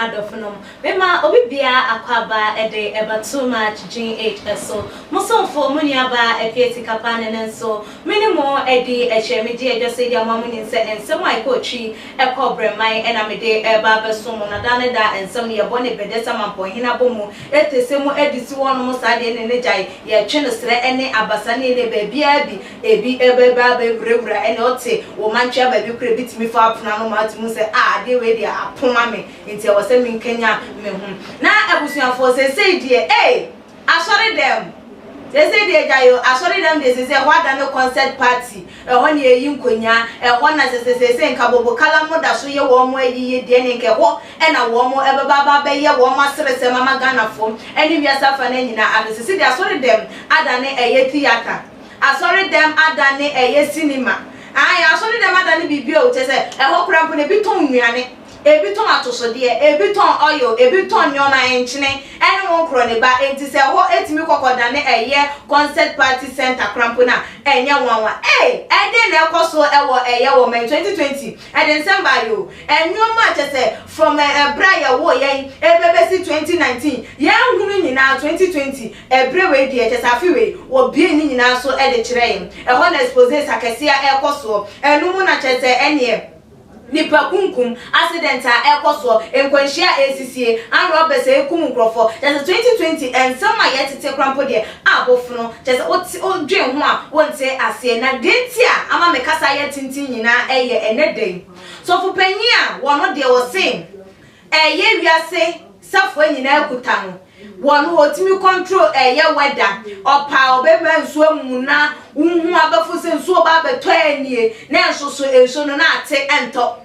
adofnom mema obi bia akwaba ede eba too much GHSO musonfo muniaba epieti kapane nenso minimo edi echemedi ejose dia mamuni nse ensem ai kochi ekobremai ena mede eba besomo na dane da ensem ye bone bedesa mampo hina bomu etesemu edisi wonu musade ne nejai ye twene sre ene abasa ne ne bebia bi ebi ebeba bebrewura ene ote wo manchia baby kure bitimi fa apuna no matu se de we dia apoma me nti e wose min Kenya me hu na abusuafo se die asori dem se die jayo asori dem de se wada no concert party ho ne yi nkonya ho na se nkabobo kala mo da so ye wo mo ayi de ne nke ho na wo mo ebeba ba be ye wo mo asere mama Ghana fo eni wiasa fa na nyina ado se die asori dem adane eye theater asori dem adane eye cinema asori dem adane bibia o tese ho krampo ne bi ton nnuane ebi ton atoso de ebi ton oil ebi ton nyona enchine ene won kro ne ba enti se ho etimi kokoda ne eye concert party center krampo na enye wanwa ede na ekoso ewo eye wo men 2020 ede December yo enwoma chese from braya wo yen ebebesi 2019 yen hunu nyina 2020 ebre we de chese afiwe wo bie ni nyina so ede kire yen ho na expose sakesia ekoso enumu na chese ene nipa kunkum accident a ekoso enkwanhia ACCA and robbers ekum nkrofo just 2020 and some yetete krampo de abofuno just odwen ho a wonte ase na dentia ama mekasa yetintin nyina eye eneden so fu panyi a wono de wo se eye wiase safo nyina akuta no wono otimi control eye weather opa obema nso amuna unhu abafu se nso ba beto anie na enso no na ate ento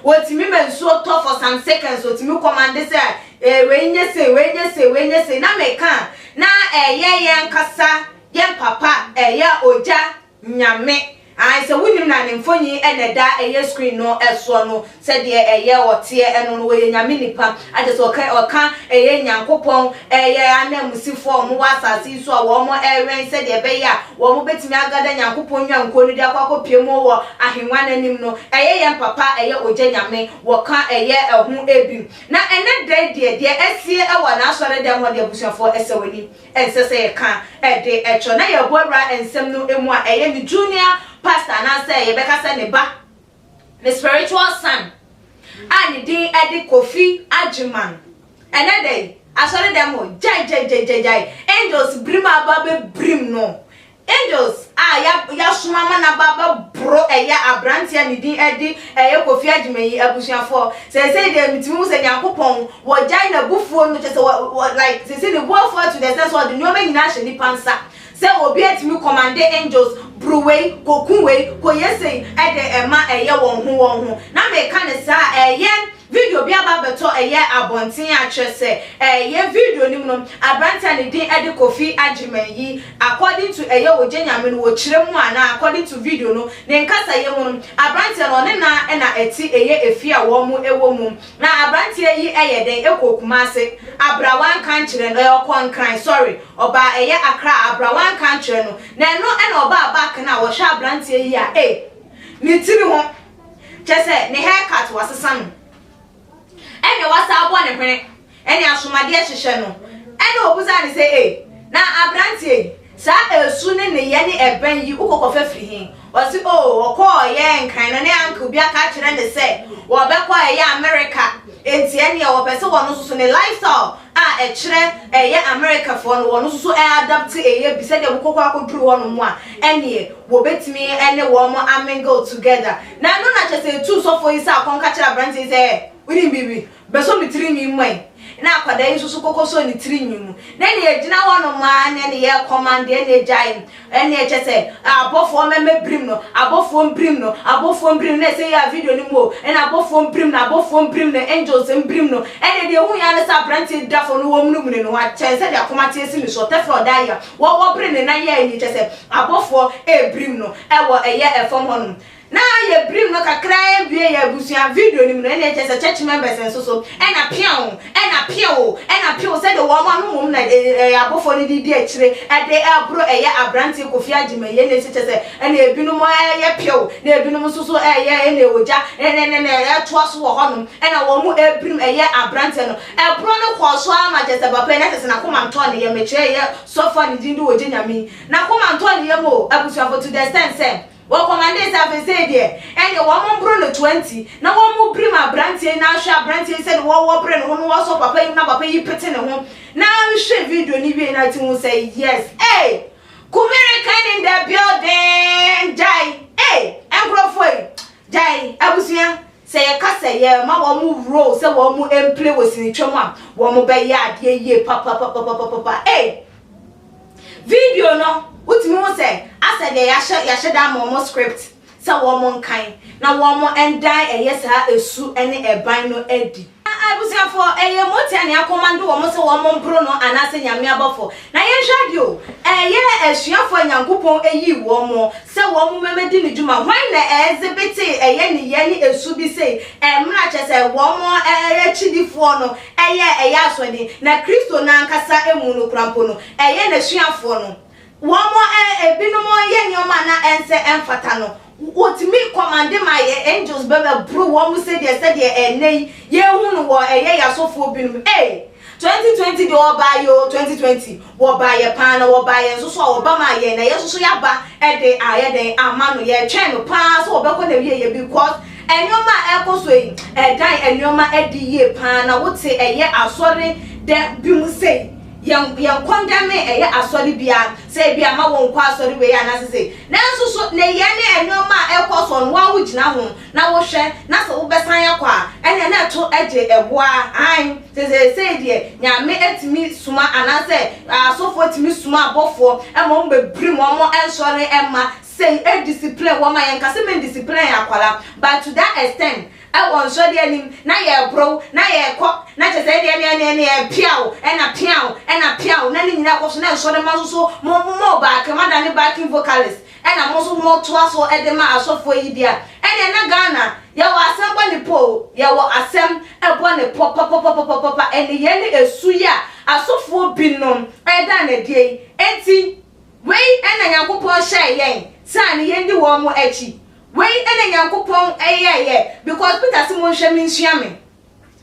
otimi menso to for some seconds otimi command say wenye se na meka na eye yen kasa yen papa eye oja nyame se wunim na nemfonyi eneda eye screen no eso no se de eye ote eno no we nyame nipa ade so oka eye nyankopon eye anamusifo mo wasase so wo mo ewen se de be ya wo mo betimi agada nyankopon nwanko no de akwakopie mo wo ahenwa nanim no eye yen papa eye oja nyame wo ka eye ehu ebi na eneda de esie e wo na asore de mo de busuafo esewani ensese ka ede echo na ye boara ensem no emu a eye mi junior pastor na say ye beka say ne ba the spiritual son and din edi Kofi Ajiman enede asori dem o jai angels brim ababe brim no angels ya sumama na baba bro eya abrantia ni din edi Kofi Ajiman yi abusuafo say dem mitimi say Yakopon wo jai na bufuo no say like say the war for to the sense of the no me nyina hye ni pansa say obi atimi commande angels bruwe kokunwe koyese ede ema eye won ho na me ka ne sa video bi aba beto eye abontin atrese video nim no abranta ne din ede Kofi Ajiman yi according to eye ojenyame no wo kiremu ana according to video no ne nkasa ye mu no abranta no ne na eti eye efi a wo mu ewo mu na abranta yi eye den ekokumase abrawan kan kire no yokon kran sorry oba eye Accra abrawan kan kire no na no na oba back na wo sha abranta yi a ni tiri ho chese ne haircut wasesa no ene wasa abo ne hwene ene asomade hyehye no ene obuza ne say na abrantie sa esu ne ne ye ne eben yi ukokofa firi hin osi okọ ye nkan no ne anka obi aka kire ne say wo bekọ ye America enti ene wo pese wono susu ne lifestyle a kire ye America for no wono susu adapt ye bi se de ukokọ akoduru wono mu a ene wo betimi ene wo mo amingle together na no na chese tu so for isa akonka kire abrantie say we bibi beso mitiri ni mmai na akwada yi susu kokoso ni tiri nyimu na ne ejina wono ma na ne ye command ne jai ene echese abofo meme brim no abofo brim na say ya video ni mo ena abofo brim na angels brim no ene de hu ya ne sa branch dafo no wo munu no wa chese de akomate esi ni so tefro daya wo brim ne na ye ni chese abofo brim no e wo eye efom hono na ye brim no kakra bie ya busuan video ni mu na e chese church members enso so e na pia say the woman no mum na abofo ni di akire e de abro e ya abranti Kofi Agyeman ye na chese e na ebinu mo ye pia na ebinu so so e ye na oja e to so wo honum e na wo mu ebrim e ye abranti no e bro no kwo so ama chese papa na chese na koma nto ne ye meche ye so far ni di ndi oje nyame na koma nto ne ye mo abusuan for to the extent say wo commande say say there and you want bro no 20 na wo mu brim abrantie na hwa abrantie say wo bre no ho no wo so papa yi na papa yi pete ne ho na hwe video ni wie na ti mu say yes Kumere kind in the building jai engrofo jai abusuan say ka say ma wo mu roll say wo mu play wo sinitwam a wo mu be ya ade ye papa video no utimi wo say asa de ya sheda mo script say wo mo nkan na wo mo endan eyesa esu ene eban no edi abusia for motia ne akomando wo mo say wo mo bro no anase nyame abofo na ye hwadio esuafo nyankopon eyi wo mo say wo mo memedi ne djuma hwan na exhibit ne ye ne esu bi say mra che say wo mo chidifo no asodi na Kristo na nkasa emu no krampo no na esuafo no wo mo ebinu mo ye nyoma na ense emfata no what me command my angels bebe bro wo mu say dey enei ye hunu wo ya sofo binum 2020 de oba yo 2020 wo ba ye pan na wo ba ye so so wo ba ma ye na ye so ya ba de aye den amano ye twen no pa so wo be ko na wie ye because enyoma ekoso yi dan enyoma edi ye pan na wo te asori de bi mu say yan condemn asori bia say bia ma won kwa asori we ya na say na so na ye ne enyoma ekoso no wa wo gina ho na wo hwe na so wo besan yakwa ene na to eje eboa an say de nyame etimi suma anase asofo etimi suma abofo e mo be brim mo ensori ema say discipline wo ma yan kase men discipline yakwala but to that extent I want so dear him na ye bro na ye ko na che say dear piao na piao na ni nyina ko so na so de ma so mo back mada ne backing vocalist na mo so mo to aso e de ma asofo yi dia na Ghana ye wo asem bo ne po ye wo asem e bo ne pop ye ne esu ya asofo binom da na die enti wei na Yakobon hye yen sa ne ye ndi wo mo achi wei ene Yakobon because Peter Simon hwe mi nsua me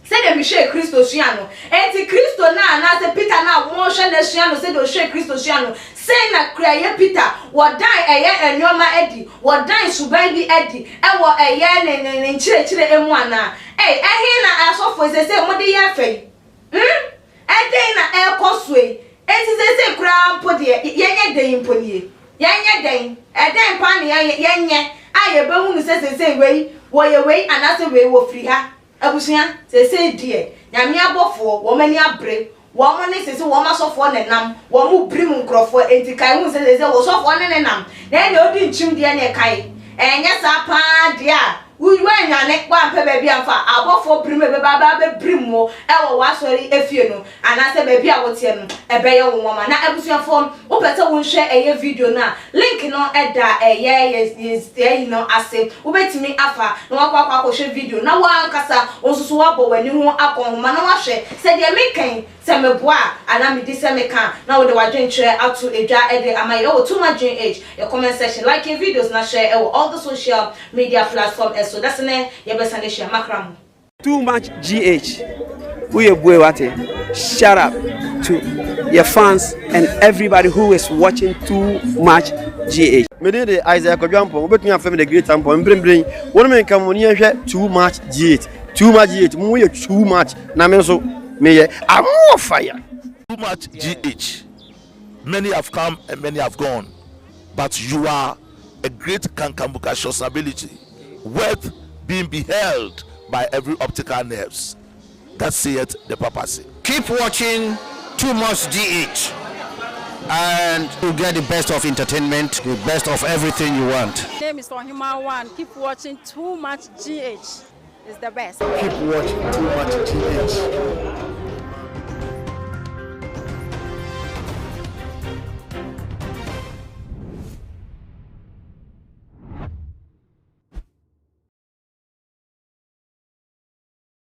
say dem hwe Kristo sua no enti Kristo na say Peter na wo hwe na sua no say do hwe Kristo sua no say na kraye Peter wo dan enyoma edi wo dan suban bi edi e wo ne nchirechire emu ana ehe na asofo say mo de ye fei eden na ekosue enti say kra mpo de yenye den mpo nie yenye den eden pa ne yenye aye be hunu say wei wo ye wei anase wei wo firi ha abusuan say die nyame abofo wo mani abre wo mo ne say wo ma sofo ne nam wo mu brim nkrofo enti kai hu say wo sofo ne nam na odi nchim de ne kai enye sa pa de a uyu anyane kwa mpe baby amfa abofo brim be baba be brim mo wo wasori efie no anase baby a wote no ebeye wo mama na abusuafo wo pese wo nhwe eye video na link no eda yes no ase wo betimi afa na wakwa hwe video na wa ankasa onsusu wabo wani ho akonhoma na wahwe se de mekan se meboa ana me di se mekan na wo de wadwenkyere ato edwa ede amaye wo too much age your comment section like your videos na share all the social media platforms. So that's ne yebesane share makram. Too much GH. We boy what? Shout out to your fans and everybody who is watching Too Much GH. Me dey Isaiah Kodwampo, obetumi afem the great tempo. Mbrenbren, wonu me kan woni ehwe Too Much GH. Too Much GH. Mu ye too much. Na me so me ye am fire. Too Much GH. Many have come and many have gone, but you are a great Kankambuka ability, worth being beheld by every optical nerves. That saith the papacy. Keep watching Too Much GH, and you'll get the best of entertainment, the best of everything you want. My name is Ohima One. Keep watching Too Much GH. It's the best. Keep watching Too Much GH.